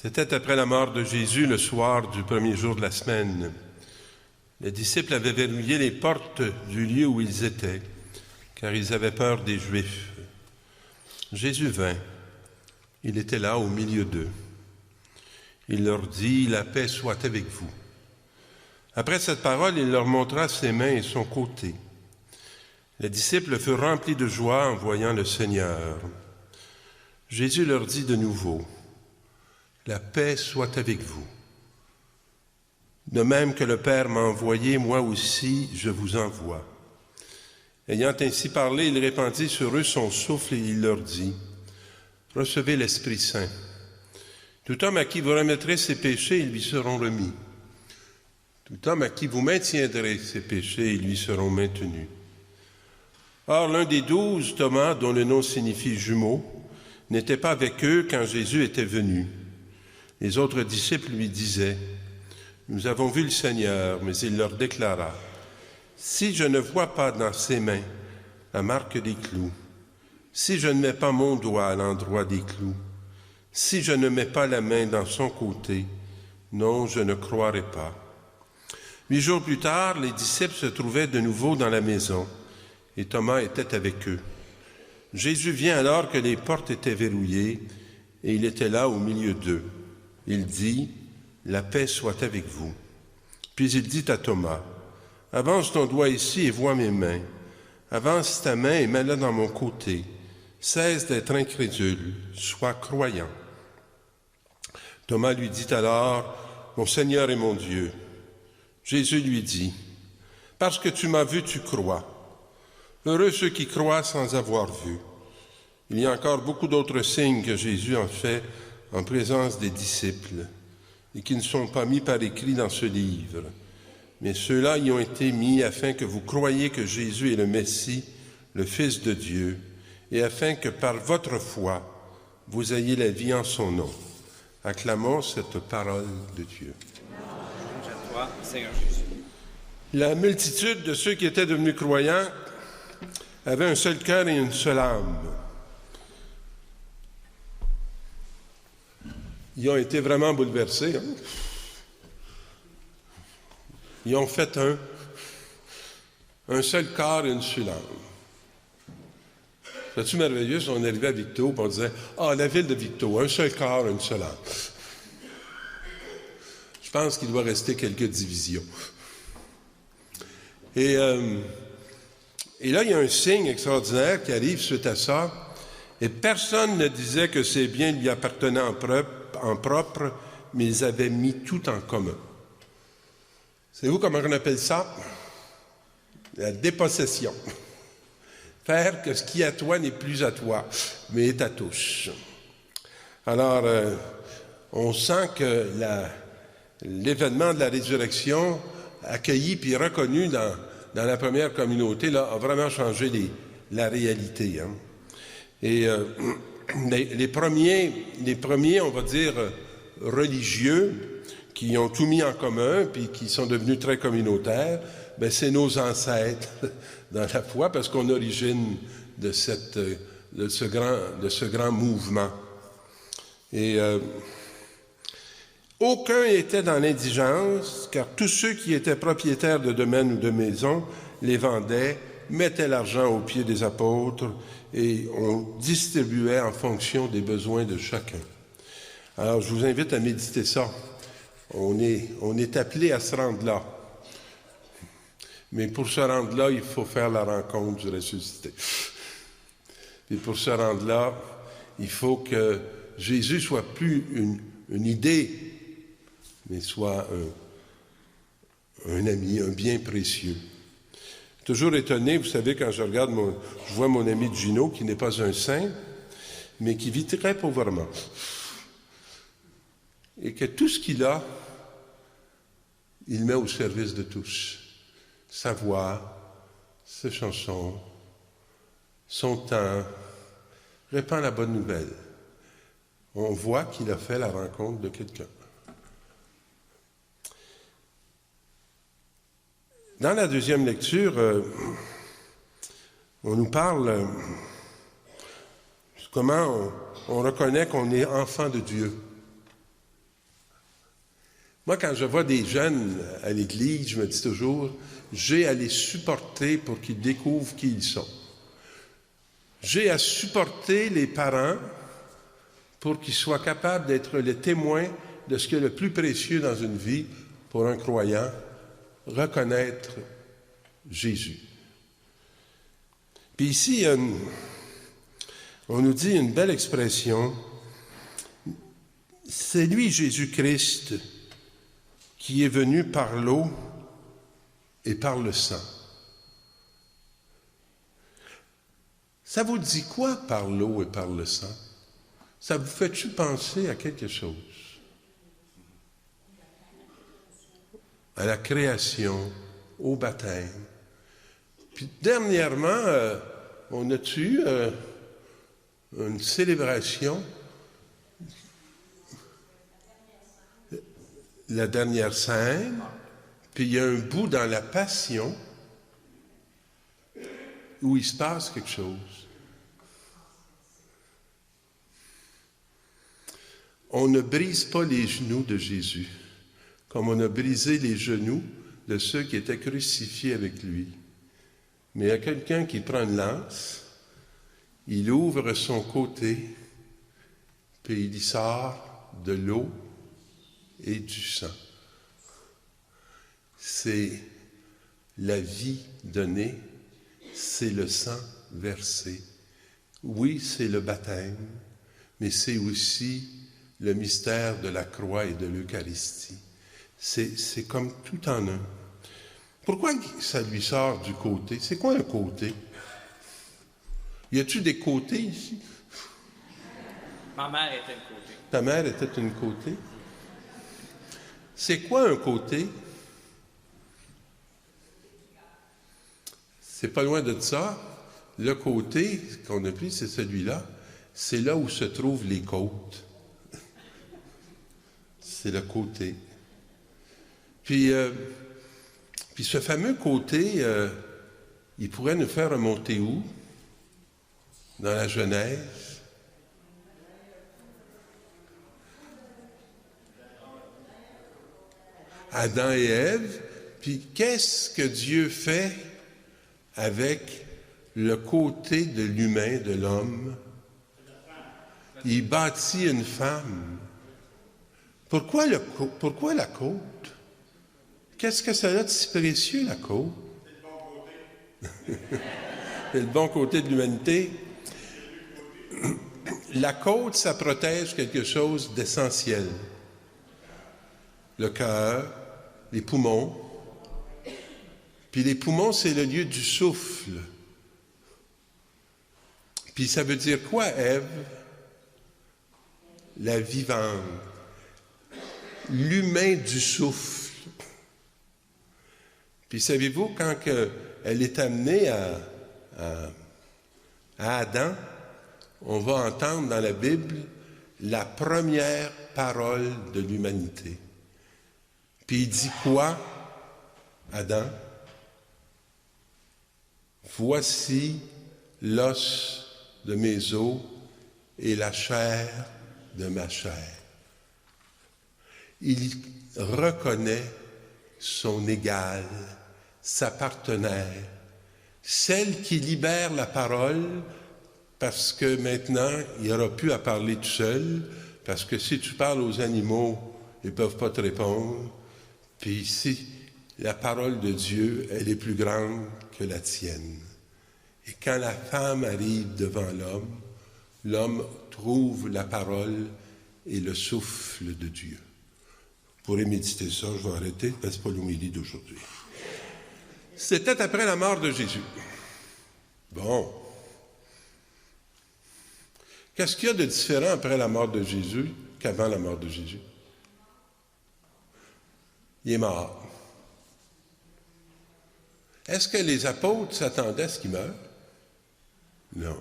C'était après la mort de Jésus, le soir du premier jour de la semaine. Les disciples avaient verrouillé les portes du lieu où ils étaient, car ils avaient peur des Juifs. Jésus vint. Il était là au milieu d'eux. Il leur dit, « La paix soit avec vous. » Après cette parole, il leur montra ses mains et son côté. Les disciples furent remplis de joie en voyant le Seigneur. Jésus leur dit de nouveau, « La paix soit avec vous. De même que le Père m'a envoyé, moi aussi je vous envoie. » Ayant ainsi parlé, il répandit sur eux son souffle et il leur dit, « Recevez l'Esprit Saint. Tout homme à qui vous remettrez ses péchés, ils lui seront remis. Tout homme à qui vous maintiendrez ses péchés, ils lui seront maintenus. » Or, l'un des 12, Thomas, dont le nom signifie jumeau, n'était pas avec eux quand Jésus était venu. Les autres disciples lui disaient, « Nous avons vu le Seigneur, mais il leur déclara, « Si je ne vois pas dans ses mains la marque des clous, si je ne mets pas mon doigt à l'endroit des clous, si je ne mets pas la main dans son côté, non, je ne croirai pas. » 8 jours plus tard, les disciples se trouvaient de nouveau dans la maison, et Thomas était avec eux. Jésus vient alors que les portes étaient verrouillées, et il était là au milieu d'eux. Il dit, « La paix soit avec vous. » Puis il dit à Thomas, « Avance ton doigt ici et vois mes mains. Avance ta main et mets-la dans mon côté. Cesse d'être incrédule, sois croyant. » Thomas lui dit alors, « Mon Seigneur et mon Dieu. » Jésus lui dit, « Parce que tu m'as vu, tu crois. Heureux ceux qui croient sans avoir vu. » Il y a encore beaucoup d'autres signes que Jésus en fait en présence des disciples et qui ne sont pas mis par écrit dans ce livre. Mais ceux-là y ont été mis afin que vous croyiez que Jésus est le Messie, le Fils de Dieu, et afin que par votre foi, vous ayez la vie en son nom. Acclamons cette parole de Dieu. À toi, Seigneur Jésus. La multitude de ceux qui étaient devenus croyants avait un seul cœur et une seule âme. Ils ont été vraiment bouleversés. Ils ont fait un seul corps et une seule âme. C'est-tu merveilleux si on arrivait à Victo et on disait « Ah, la ville de Victo, un seul corps, une seule âme. » Je pense qu'il doit rester quelques divisions. Et là, il y a un signe extraordinaire qui arrive suite à ça. Et personne ne disait que ces biens lui appartenaient en propre, mais ils avaient mis tout en commun. Savez-vous comment on appelle ça? La dépossession. Faire que ce qui est à toi n'est plus à toi, mais est à tous. Alors, on sent que l'événement de la résurrection, accueilli puis reconnu dans la première communauté, là, a vraiment changé la réalité. Hein. Et les premiers, on va dire, religieux, qui ont tout mis en commun, puis qui sont devenus très communautaires, ben c'est nos ancêtres dans la foi, parce qu'on est origine de ce grand mouvement. Et aucun n'était dans l'indigence, car tous ceux qui étaient propriétaires de domaines ou de maisons les vendaient, mettaient l'argent aux pieds des apôtres, et on distribuait en fonction des besoins de chacun. Alors, je vous invite à méditer ça. On est appelé à se rendre là. Mais pour se rendre là, il faut faire la rencontre du ressuscité. Et pour se rendre là, il faut que Jésus soit plus une idée, mais soit un ami, un bien précieux. Toujours étonné, vous savez, quand je vois mon ami Gino, qui n'est pas un saint, mais qui vit très pauvrement. Et que tout ce qu'il a, il met au service de tous. Sa voix, ses chansons, son temps, répand la bonne nouvelle. On voit qu'il a fait la rencontre de quelqu'un. Dans la deuxième lecture, on nous parle comment on reconnaît qu'on est enfant de Dieu. Moi, quand je vois des jeunes à l'église, je me dis toujours, j'ai à les supporter pour qu'ils découvrent qui ils sont. J'ai à supporter les parents pour qu'ils soient capables d'être les témoins de ce qui est le plus précieux dans une vie pour un croyant, reconnaître Jésus. Puis ici, on nous dit une belle expression, c'est lui, Jésus-Christ, qui est venu par l'eau et par le sang. Ça vous dit quoi par l'eau et par le sang? Ça vous fait-tu penser à quelque chose? À la création, au baptême. Puis dernièrement, on a eu une célébration, la dernière scène, puis il y a un bout dans la Passion où il se passe quelque chose. On ne brise pas les genoux de Jésus, comme on a brisé les genoux de ceux qui étaient crucifiés avec lui. Mais il y a quelqu'un qui prend une lance, il ouvre son côté, puis il y sort de l'eau et du sang. C'est la vie donnée, c'est le sang versé. Oui, c'est le baptême, mais c'est aussi le mystère de la croix et de l'Eucharistie. C'est comme tout en un. Pourquoi ça lui sort du côté? C'est quoi un côté? Y a-t-il des côtés ici? Ma mère était un côté. Ta mère était une côté? C'est quoi un côté? C'est pas loin de ça. Le côté qu'on a pris, c'est celui-là. C'est là où se trouvent les côtes. C'est le côté. Puis ce fameux côté, il pourrait nous faire remonter où? Dans la Genèse. Adam et Ève. Puis qu'est-ce que Dieu fait avec le côté de l'humain, de l'homme? Il bâtit une femme. Pourquoi la côte? Qu'est-ce que ça a de si précieux, la côte? C'est le bon côté de l'humanité. La côte, ça protège quelque chose d'essentiel. Le cœur, les poumons. Puis les poumons, c'est le lieu du souffle. Puis ça veut dire quoi, Ève? La vivante. L'humain du souffle. Puis savez-vous, quand elle est amenée à Adam, on va entendre dans la Bible la première parole de l'humanité. Puis il dit quoi, Adam? Voici l'os de mes os et la chair de ma chair. Il reconnaît son égale, sa partenaire, celle qui libère la parole, parce que maintenant, il n'y aura plus à parler tout seul, parce que si tu parles aux animaux, ils ne peuvent pas te répondre. Puis ici, la parole de Dieu, elle est plus grande que la tienne. Et quand la femme arrive devant l'homme, l'homme trouve la parole et le souffle de Dieu. Vous pourrez méditer ça, je vais arrêter, parce que ce n'est pas l'homélie d'aujourd'hui. C'était après la mort de Jésus. Bon. Qu'est-ce qu'il y a de différent après la mort de Jésus qu'avant la mort de Jésus? Il est mort. Est-ce que les apôtres s'attendaient à ce qu'il meure? Non.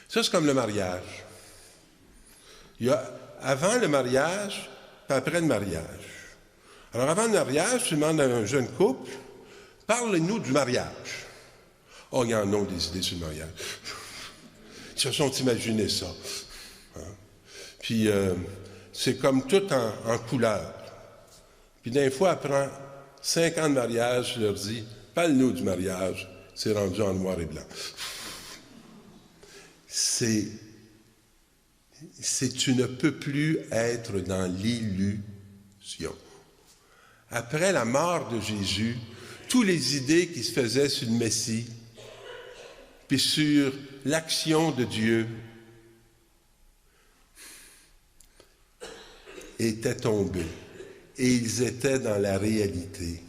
Ça, c'est comme le mariage. Il y a avant le mariage, puis après le mariage. Alors, avant le mariage, tu demandes à un jeune couple, parle-nous du mariage. Oh, il y en a des idées sur le mariage. Ils se sont imaginés ça. Hein? Puis, c'est comme tout en couleur. Puis d'un fois, après 5 ans de mariage, je leur dis, parle-nous du mariage. C'est rendu en noir et blanc. Tu ne peux plus être dans l'illusion. Après la mort de Jésus, toutes les idées qui se faisaient sur le Messie, puis sur l'action de Dieu, étaient tombées. Et ils étaient dans la réalité.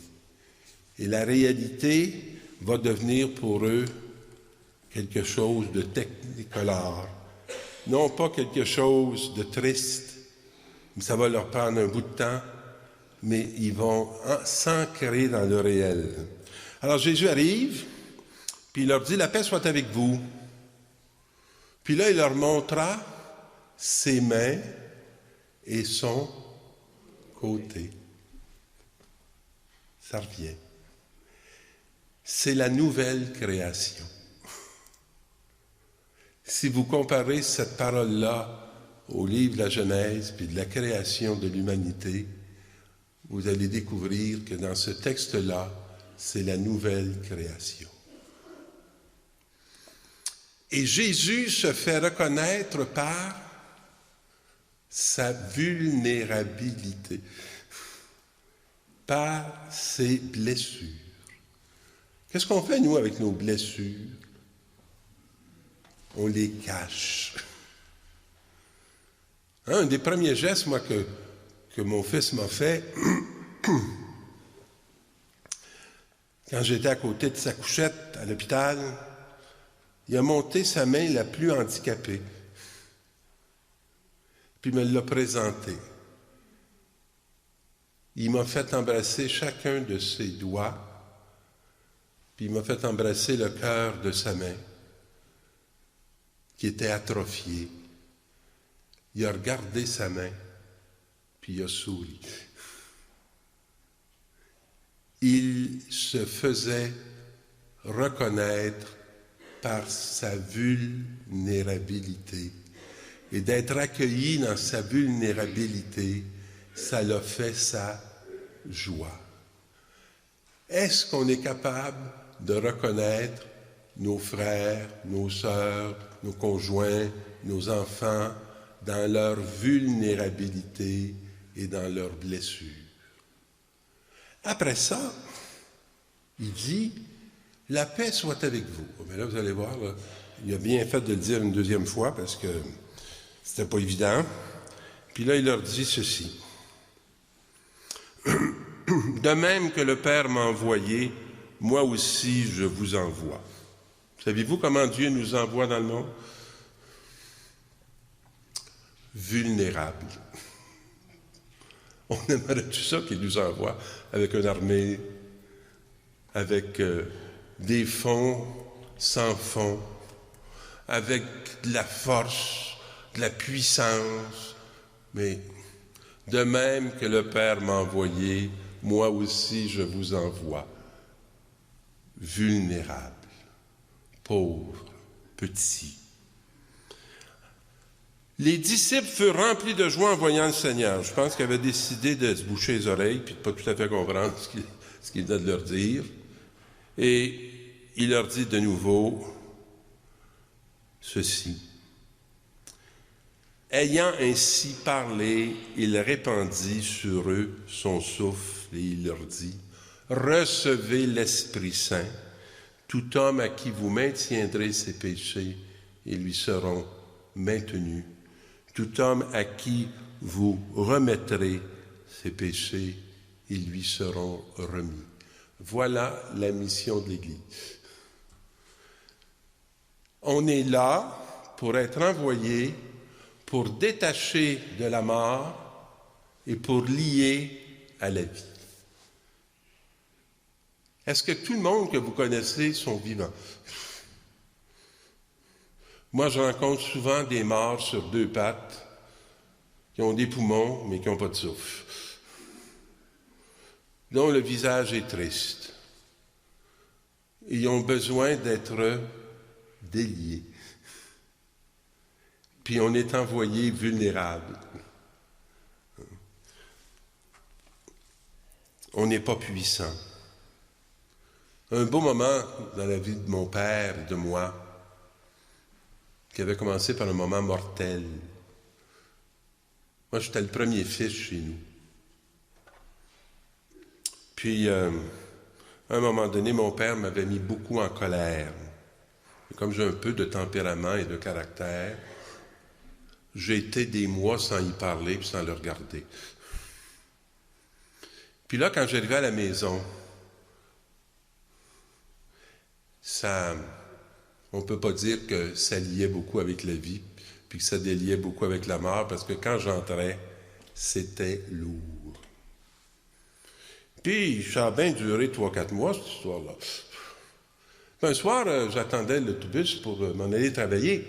Et la réalité va devenir pour eux quelque chose de technicolore. Non pas quelque chose de triste, mais ça va leur prendre un bout de temps, mais ils vont s'ancrer dans le réel. Alors Jésus arrive, puis il leur dit, la paix soit avec vous. Puis là, il leur montra ses mains et son côté. Ça revient. C'est la nouvelle création. Si vous comparez cette parole-là au livre de la Genèse, puis de la création de l'humanité, vous allez découvrir que dans ce texte-là, c'est la nouvelle création. Et Jésus se fait reconnaître par sa vulnérabilité, par ses blessures. Qu'est-ce qu'on fait, nous, avec nos blessures? On les cache. Un des premiers gestes, moi, que mon fils m'a fait, quand j'étais à côté de sa couchette à l'hôpital, il a monté sa main la plus handicapée, puis me l'a présentée. Il m'a fait embrasser chacun de ses doigts, puis il m'a fait embrasser le cœur de sa main, qui était atrophiée. Il a regardé sa main, puis il a souri. Il se faisait reconnaître par sa vulnérabilité. Et d'être accueilli dans sa vulnérabilité, ça l'a fait sa joie. Est-ce qu'on est capable de reconnaître nos frères, nos sœurs, nos conjoints, nos enfants dans leur vulnérabilité et dans leurs blessures? Après ça, il dit, la paix soit avec vous. Mais là, vous allez voir, là, il a bien fait de le dire une deuxième fois parce que c'était pas évident. Puis là, il leur dit ceci. De même que le Père m'a envoyé, moi aussi je vous envoie. Savez-vous comment Dieu nous envoie dans le monde? Vulnérables. On aimerait tout ça qu'il nous envoie avec une armée, avec des fonds sans fond, avec de la force, de la puissance. Mais de même que le Père m'a envoyé, moi aussi je vous envoie. Vulnérables, pauvres, petits. Les disciples furent remplis de joie en voyant le Seigneur. Je pense qu'ils avaient décidé de se boucher les oreilles puis de ne pas tout à fait comprendre ce qu'il venait de leur dire. Et il leur dit de nouveau ceci. Ayant ainsi parlé, il répandit sur eux son souffle et il leur dit, « Recevez l'Esprit Saint. Tout homme à qui vous maintiendrez ses péchés, ils lui seront maintenus. Tout homme à qui vous remettrez ses péchés, ils lui seront remis. » Voilà la mission de l'Église. On est là pour être envoyé, pour détacher de la mort et pour lier à la vie. Est-ce que tout le monde que vous connaissez sont vivants? Moi, je rencontre souvent des morts sur 2 pattes, qui ont des poumons, mais qui n'ont pas de souffle, dont le visage est triste. Ils ont besoin d'être déliés. Puis on est envoyé vulnérable. on n'est pas puissant. Un beau moment dans la vie de mon père et de moi, qui avait commencé par un moment mortel. Moi, j'étais le premier fils chez nous. Puis, à un moment donné, mon père m'avait mis beaucoup en colère. Et comme j'ai un peu de tempérament et de caractère, j'ai été des mois sans y parler et sans le regarder. Puis là, quand j'arrivais à la maison, on ne peut pas dire que ça liait beaucoup avec la vie, puis que ça déliait beaucoup avec la mort, parce que quand j'entrais, c'était lourd. Puis, ça a bien duré 3-4 mois, cette histoire-là. Puis un soir, j'attendais l'autobus pour m'en aller travailler.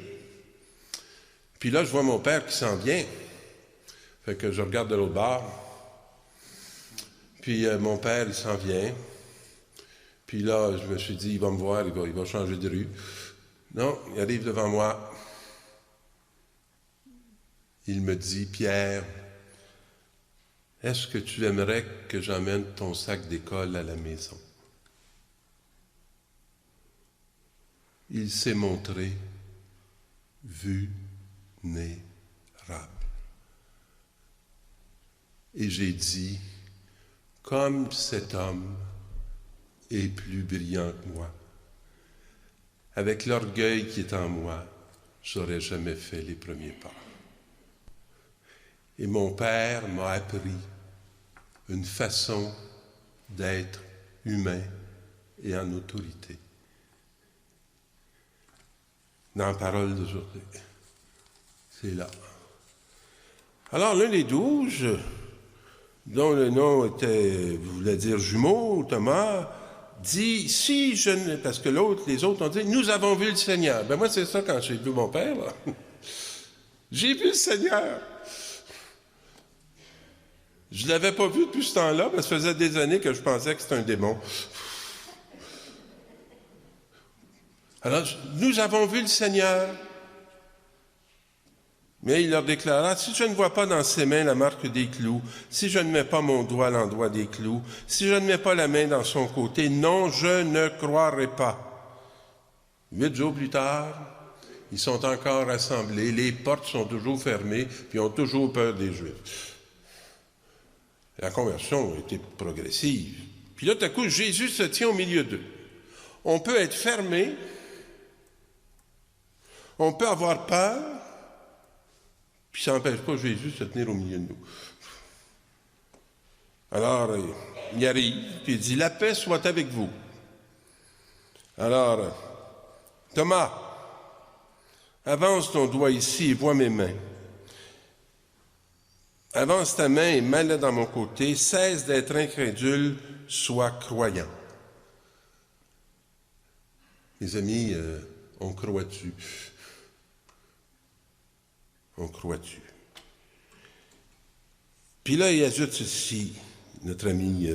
Puis là, je vois mon père qui s'en vient. Fait que je regarde de l'autre bord. Puis mon père, il s'en vient. Puis là, je me suis dit, il va me voir, il va changer de rue. Non, il arrive devant moi. Il me dit, Pierre, est-ce que tu aimerais que j'emmène ton sac d'école à la maison? Il s'est montré vulnérable. Et j'ai dit, comme cet homme est plus brillant que moi, avec l'orgueil qui est en moi, j'aurais jamais fait les premiers pas. Et mon père m'a appris une façon d'être humain et en autorité. Dans la parole d'aujourd'hui. C'est là. Alors, l'un des 12, dont le nom voulait dire jumeau, Thomas, dit, si je ne... Parce que les autres ont dit, nous avons vu le Seigneur. Ben moi, c'est ça quand j'ai vu mon père, là. J'ai vu le Seigneur. Je ne l'avais pas vu depuis ce temps-là, parce que ça faisait des années que je pensais que c'était un démon. Alors, nous avons vu le Seigneur. Mais il leur déclara, si je ne vois pas dans ses mains la marque des clous, si je ne mets pas mon doigt à l'endroit des clous, si je ne mets pas la main dans son côté, non, je ne croirai pas. 8 jours plus tard, ils sont encore rassemblés, les portes sont toujours fermées, puis ils ont toujours peur des Juifs. La conversion a été progressive. Puis là, tout à coup, Jésus se tient au milieu d'eux. On peut être fermé, on peut avoir peur, puis ça n'empêche pas Jésus de se tenir au milieu de nous. Alors, il arrive, puis il dit, la paix soit avec vous. Alors, Thomas, avance ton doigt ici et vois mes mains. Avance ta main et mets-la dans mon côté, cesse d'être incrédule, sois croyant. Mes amis, on croit dessus. On croit dessus. Puis là, il ajoute ceci, notre ami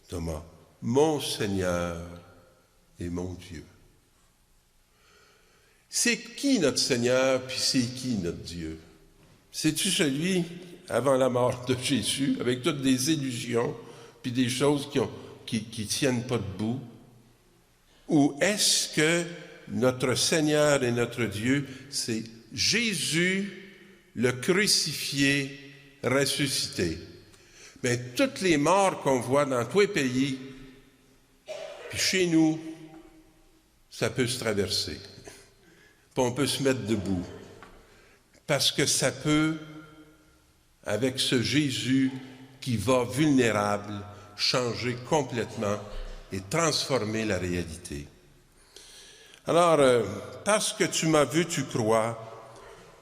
Thomas, mon Seigneur et mon Dieu. C'est qui notre Seigneur, puis c'est qui notre Dieu? C'est-tu celui avant la mort de Jésus, avec toutes des illusions, puis des choses qui tiennent pas debout? Ou est-ce que notre Seigneur et notre Dieu, c'est Jésus, le crucifié, ressuscité? Mais toutes les morts qu'on voit dans tous les pays, puis chez nous, ça peut se traverser. Puis on peut se mettre debout. Parce que ça peut, avec ce Jésus qui va vulnérable, changer complètement et transformer la réalité. Alors, parce que tu m'as vu, tu crois.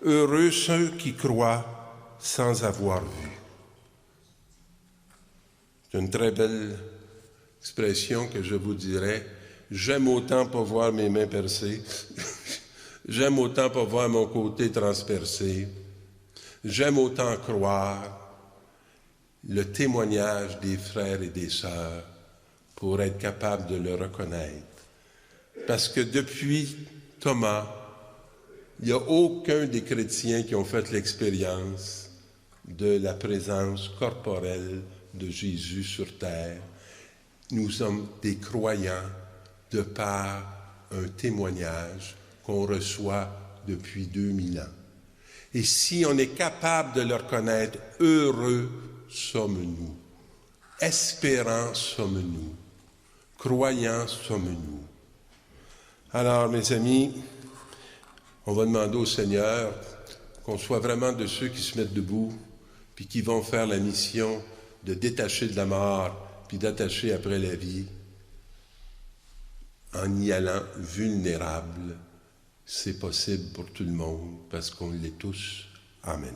Heureux ceux qui croient sans avoir vu. C'est une très belle expression que je vous dirais. J'aime autant pas voir mes mains percées. J'aime autant pas voir mon côté transpercé. J'aime autant croire le témoignage des frères et des sœurs pour être capable de le reconnaître. Parce que depuis Thomas, il n'y a aucun des chrétiens qui ont fait l'expérience de la présence corporelle de Jésus sur terre. Nous sommes des croyants de par un témoignage qu'on reçoit depuis 2000 ans. Et si on est capable de le reconnaître, heureux sommes-nous, espérants sommes-nous, croyants sommes-nous. Alors, mes amis, on va demander au Seigneur qu'on soit vraiment de ceux qui se mettent debout, puis qui vont faire la mission de détacher de la mort, puis d'attacher après la vie, en y allant vulnérable. C'est possible pour tout le monde, parce qu'on l'est tous. Amen.